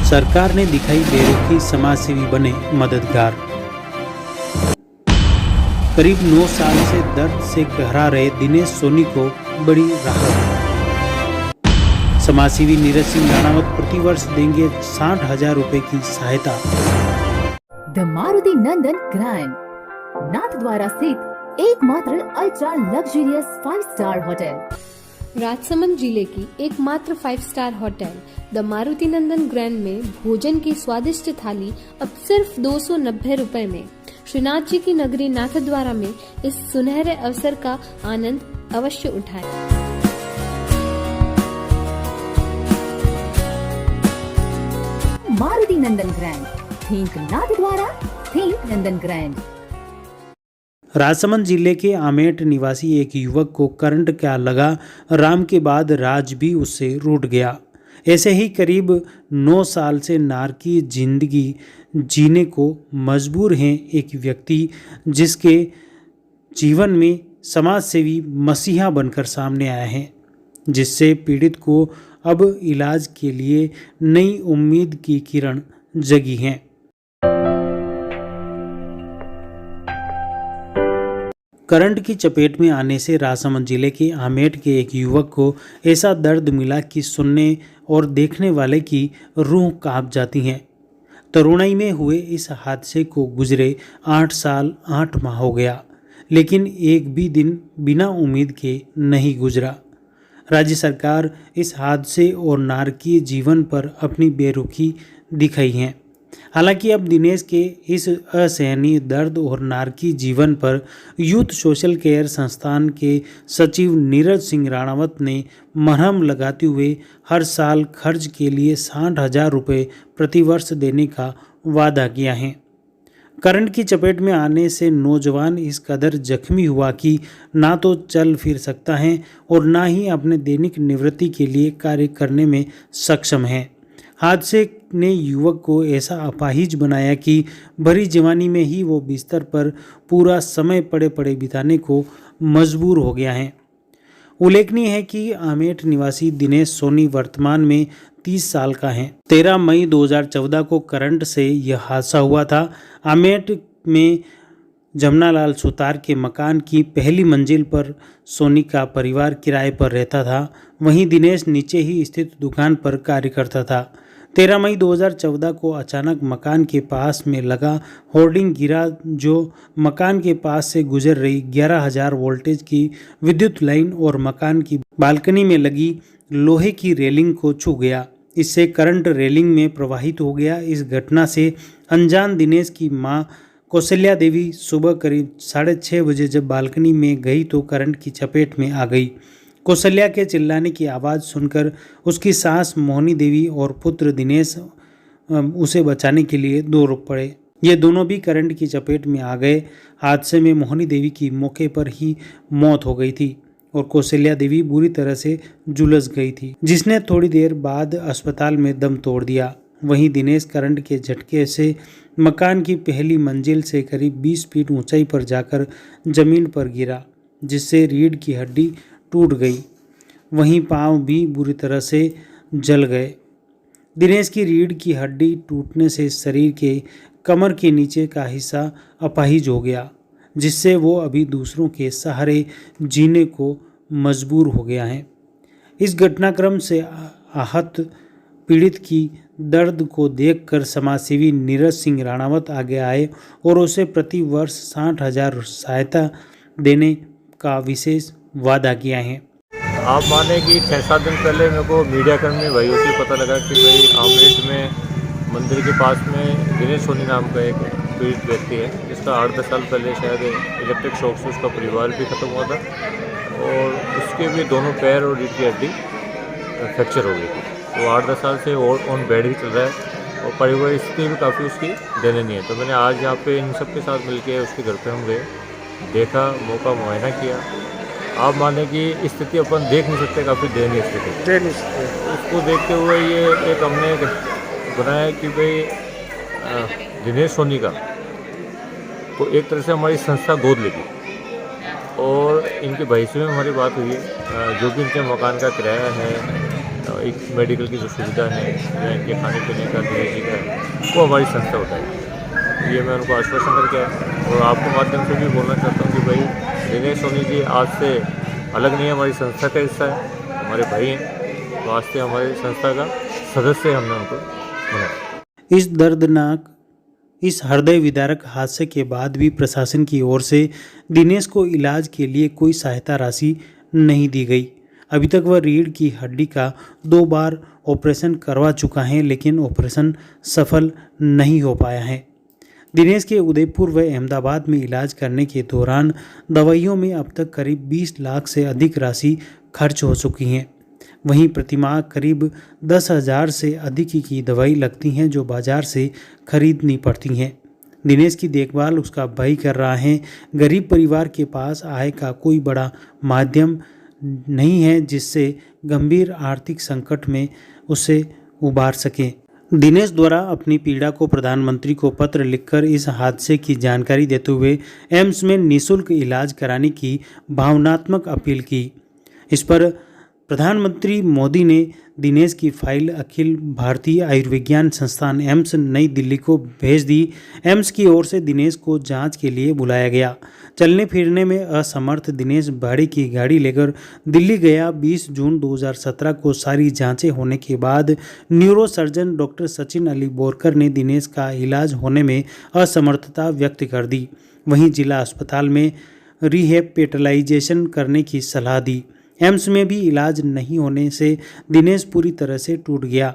सरकार ने दिखाई बेरुखी, समाजसेवी बने मददगार। करीब 9 साल से दर्द से कहरा रहे दिनेश सोनी को बड़ी राहत। समाजसेवी नीरज सिंह राणावत प्रतिवर्ष देंगे 60,000 रुपए की सहायता। The Maruti Nandan grand, Nathdwara स्थित एकमात्र ultra luxurious 5 star hotel. Rajsamand जिले की एकमात्र 5 star hotel the Maruti Nandan grand में भोजन की स्वादिष्ट थाली अब सिर्फ 290 रुपए में। श्रीनाथ जी की नगरी नाथद्वारा में इस सुनहरे अवसर का आनंद अवश्य उठाएं। मारुति नंदन ग्रैंड, थिंक नाथद्वारा, थिंक नंदन ग्रैंड। राजसमंद जिले के आमेट निवासी एक युवक को करंट का लगा, राम के बाद राज भी उससे रूठ गया। ऐसे ही करीब 9 साल से नारकीय जिंदगी जीने को मजबूर हैं एक व्यक्ति, जिसके जीवन में समाजसेवी मसीहा बनकर सामने आया है, जिससे पीड़ित को अब इलाज के लिए नई उम्मीद की किरण जगी हैं। करंट की चपेट में आने से राजसमंद जिले के आमेट के एक युवक को ऐसा दर्द मिला कि सुनने और देखने वाले की रूह कांप जाती है। तरुणाई में हुए इस हादसे को गुजरे 8 साल 8 माह हो गया, लेकिन एक भी दिन बिना उम्मीद के नहीं गुजरा। राज्य सरकार इस हादसे और नारकीय जीवन पर अपनी बेरुखी दिखाई है। हालांकि अब दिनेश के इस असहनीय दर्द और नारकीय जीवन पर यूथ सोशल केयर संस्थान के सचिव नीरज सिंह राणावत ने मरहम लगाते हुए हर साल खर्च के लिए 60,000 रुपये प्रतिवर्ष देने का वादा किया है। करंट की चपेट में आने से नौजवान इस कदर जख्मी हुआ कि ना तो चल फिर सकता है और ना ही अपने दैनिक निवृत्ति के लिए कार्य करने में सक्षम है। हादसे ने युवक को ऐसा अपाहिज बनाया कि भरी जवानी में ही वो बिस्तर पर पूरा समय पड़े पड़े बिताने को मजबूर हो गया है। उल्लेखनीय है कि आमेट निवासी दिनेश सोनी वर्तमान में 30 साल का है। 13 मई 2014 को करंट से यह हादसा हुआ था। आमेट में जमनालाल सुतार के मकान की पहली मंजिल पर सोनी का परिवार किराए पर रहता था। वहीं दिनेश नीचे ही स्थित दुकान पर कार्य करता था। 13 मई 2014 को अचानक मकान के पास में लगा होर्डिंग गिरा, जो मकान के पास से गुजर रही 11,000 वोल्टेज की विद्युत लाइन और मकान की बालकनी में लगी लोहे की रेलिंग को छू गया। इससे करंट रेलिंग में प्रवाहित हो गया। इस घटना से अनजान दिनेश की मां कौशल्या देवी सुबह करीब 6:30 बजे जब बालकनी में गई तो करंट की चपेट में आ गई। कौशल्या के चिल्लाने की आवाज़ सुनकर उसकी सास मोहिनी देवी और पुत्र दिनेश उसे बचाने के लिए दौड़ पड़े। ये दोनों भी करंट की चपेट में आ गए। हादसे में मोहिनी देवी की मौके पर ही मौत हो गई थी और कौशल्या देवी बुरी तरह से झुलस गई थी, जिसने थोड़ी देर बाद अस्पताल में दम तोड़ दिया। वहीं दिनेश करंट के झटके से मकान की पहली मंजिल से करीब 20 फीट ऊंचाई पर जाकर जमीन पर गिरा, जिससे रीढ़ की हड्डी टूट गई। वहीं पांव भी बुरी तरह से जल गए। दिनेश की रीढ़ की हड्डी टूटने से शरीर के कमर के नीचे का हिस्सा अपाहिज हो गया, जिससे वो अभी दूसरों के सहारे जीने को मजबूर हो गया है। इस घटनाक्रम से आहत पीड़ित की दर्द को देखकर समाजसेवी नीरज सिंह राणावत आगे आए और उसे प्रति वर्ष 60,000 सहायता देने का विशेष वादा किया है। आप माने कि 6-7 दिन पहले मेरे को मीडिया कर्मी भाइयों से पता लगा कि भाई आमेट में मंदिर के पास में दिनेश सोनी नाम का एक पीड़ित व्यक्ति है, जिसका 8-10 साल पहले शायद इलेक्ट्रिक शॉक से उसका परिवार भी खत्म हुआ था और उसके भी दोनों पैर और रीढ़ की हड्डी फ्रैक्चर हो गई थी। तो 8-10 साल से ऑन बेड ही चल रहा है और परिवार स्थिति भी काफ़ी उसकी दयनीय है। तो मैंने आज यहाँ पे इन सब के साथ मिलके उसके घर पे हम गए, देखा, मौका मुआयना किया। आप माने कि स्थिति अपन देख नहीं सकते, काफ़ी दयनीय स्थिति। उसको देखते हुए ये एक हमने बनाया कि भाई दिनेश सोनी का को एक तरह से हमारी संस्था गोद लेगी और इनके भविष्य में हमारी बात हुई है। जो भी इनके मकान का किराया है एक मेडिकल की जो सुविधा है या इनके खाने पीने का दिनेश जी का है, वो हमारी संस्था उठाएगी। ये मैं उनको आश्वासन करके आया और आपके माध्यम से भी बोलना चाहता हूँ कि भाई दिनेश सोनी जी आज से अलग नहीं है, हमारी संस्था का हिस्सा है, हमारे भाई हैं, तो आज से हमारी संस्था का सदस्य हमने उनको बनाया। इस दर्दनाक, इस हृदय विदारक हादसे के बाद भी प्रशासन की ओर से दिनेश को इलाज के लिए कोई सहायता राशि नहीं दी गई। अभी तक वह रीढ़ की हड्डी का 2 बार ऑपरेशन करवा चुका है, लेकिन ऑपरेशन सफल नहीं हो पाया है। दिनेश के उदयपुर व अहमदाबाद में इलाज करने के दौरान दवाइयों में अब तक करीब 20 लाख से अधिक राशि खर्च हो चुकी हैं। वहीं प्रतिमाह करीब 10,000 से अधिक की दवाई लगती हैं जो बाजार से खरीदनी पड़ती हैं। दिनेश की देखभाल उसका भाई कर रहा है। गरीब परिवार के पास आय का कोई बड़ा माध्यम नहीं है जिससे गंभीर आर्थिक संकट में उसे उबार सके। दिनेश द्वारा अपनी पीड़ा को प्रधानमंत्री को पत्र लिखकर इस हादसे की जानकारी देते हुए एम्स में निःशुल्क इलाज कराने की भावनात्मक अपील की। इस पर प्रधानमंत्री मोदी ने दिनेश की फाइल अखिल भारतीय आयुर्विज्ञान संस्थान एम्स नई दिल्ली को भेज दी। एम्स की ओर से दिनेश को जांच के लिए बुलाया गया। चलने फिरने में असमर्थ दिनेश भाड़े की गाड़ी लेकर दिल्ली गया। 20 जून 2017 को सारी जांचें होने के बाद न्यूरोसर्जन डॉक्टर सचिन अली बोरकर ने दिनेश का इलाज होने में असमर्थता व्यक्त कर दी। वहीं जिला अस्पताल में रिहेपेटलाइजेशन करने की सलाह दी। एम्स में भी इलाज नहीं होने से दिनेश पूरी तरह से टूट गया।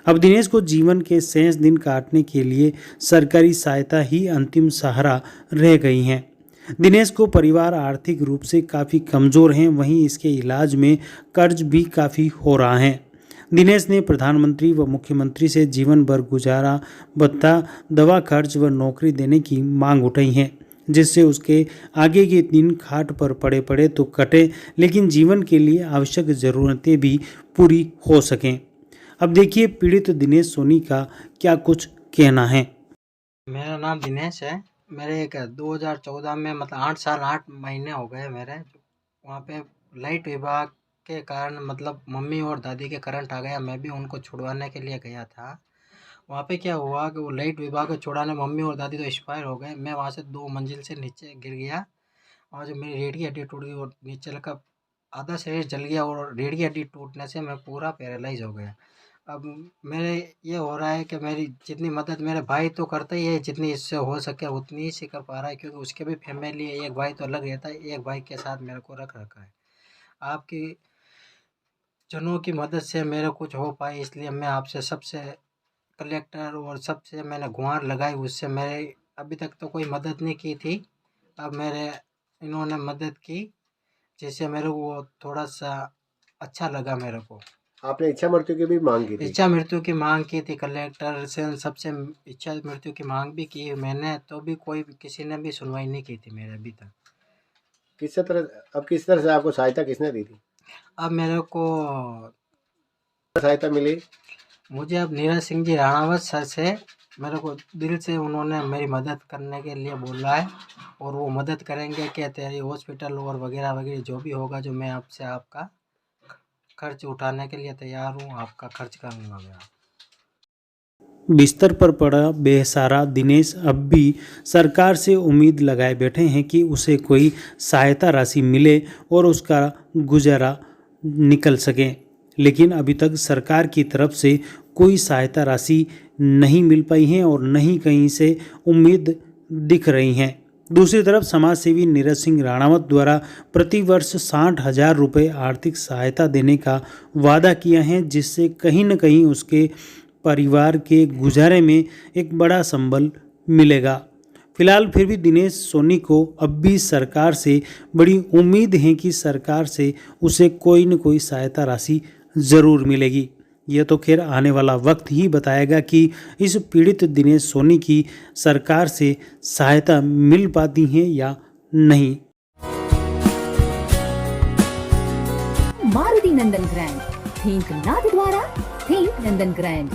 अब दिनेश को जीवन के शेष दिन काटने के लिए सरकारी सहायता ही अंतिम सहारा रह गई हैं। दिनेश को परिवार आर्थिक रूप से काफ़ी कमज़ोर हैं, वहीं इसके इलाज में कर्ज भी काफ़ी हो रहा है। दिनेश ने प्रधानमंत्री व मुख्यमंत्री से जीवन भर गुजारा भत्ता, दवा खर्च व नौकरी देने की मांग उठाई है, जिससे उसके आगे के दिन खाट पर पड़े तो कटे, लेकिन जीवन के लिए आवश्यक ज़रूरतें भी पूरी हो सकें। अब देखिए पीड़ित दिनेश सोनी का क्या कुछ कहना है। मेरा नाम दिनेश है। मेरे एक 2014 में मतलब 8 साल 8 महीने हो गए मेरे। वहाँ पे लाइट विभाग के कारण मतलब मम्मी और दादी के करंट आ गया। मैं भी उनको छुड़वाने के लिए गया था। वहाँ पे क्या हुआ कि वो लाइट विभाग को छुड़ाने मम्मी और दादी तो एक्सपायर हो गए। मैं वहाँ से 2 मंजिल से नीचे गिर गया और जो मेरी रीढ़ की हड्डी टूट गई और नीचे का आधा शरीर जल गया और रीढ़ की हड्डी टूटने से मैं पूरा पैरालाइज हो गया। अब मेरे ये हो रहा है कि मेरी जितनी मदद मेरे भाई तो करता ही है, जितनी इससे हो सके उतनी ही से कर पा रहा है, क्योंकि उसके भी फैमिली है। एक भाई तो अलग रहता है, एक भाई के साथ मेरे को रख रखा है। आपकी जनों की मदद से मेरे कुछ हो पाए, इसलिए मैं आपसे सबसे कलेक्टर और सबसे मैंने गुहार लगाई। उससे मेरे अभी तक तो कोई मदद नहीं की थी। अब मेरे इन्होंने मदद की, जिससे मेरे को थोड़ा सा अच्छा लगा। मेरे को आपने इच्छा मृत्यु की भी मांग की थी? इच्छा मृत्यु की मांग की थी, कलेक्टर से सबसे इच्छा मृत्यु की मांग भी की मैंने, तो भी कोई किसी ने भी सुनवाई नहीं की थी मेरे अभी तक। किस तरह से आपको सहायता किसने दी थी? अब मेरे को सहायता मिली? मुझे अब नीरज सिंह जी राणावत सर से मेरे को दिल से उन्होंने मेरी मदद करने के लिए बोला है और वो मदद करेंगे कि तेरी हॉस्पिटल और वगैरह वगैरह जो भी होगा, जो मैं आपसे आपका खर्च उठाने के लिए तैयार हूँ, आपका खर्च करूँगा मैं। बिस्तर पर पड़ा बेसहारा दिनेश अब भी सरकार से उम्मीद लगाए बैठे हैं कि उसे कोई सहायता राशि मिले और उसका गुजारा निकल सके, लेकिन अभी तक सरकार की तरफ से कोई सहायता राशि नहीं मिल पाई है और नहीं कहीं से उम्मीद दिख रही हैं। दूसरी तरफ समाज सेवी नीरज सिंह राणावत द्वारा प्रतिवर्ष 60,000 रुपये आर्थिक सहायता देने का वादा किया है, जिससे कहीं न कहीं उसके परिवार के गुजारे में एक बड़ा संबल मिलेगा। फिलहाल फिर भी दिनेश सोनी को अब भी सरकार से बड़ी उम्मीद है कि सरकार से उसे कोई न कोई सहायता राशि ज़रूर मिलेगी। यह तो खैर आने वाला वक्त ही बताएगा कि इस पीड़ित दिनेश सोनी की सरकार से सहायता मिल पाती है या नहीं। मारुति नंदन ग्रैंड, थिंक नाथ द्वारा, थिंक नंदन ग्रैंड।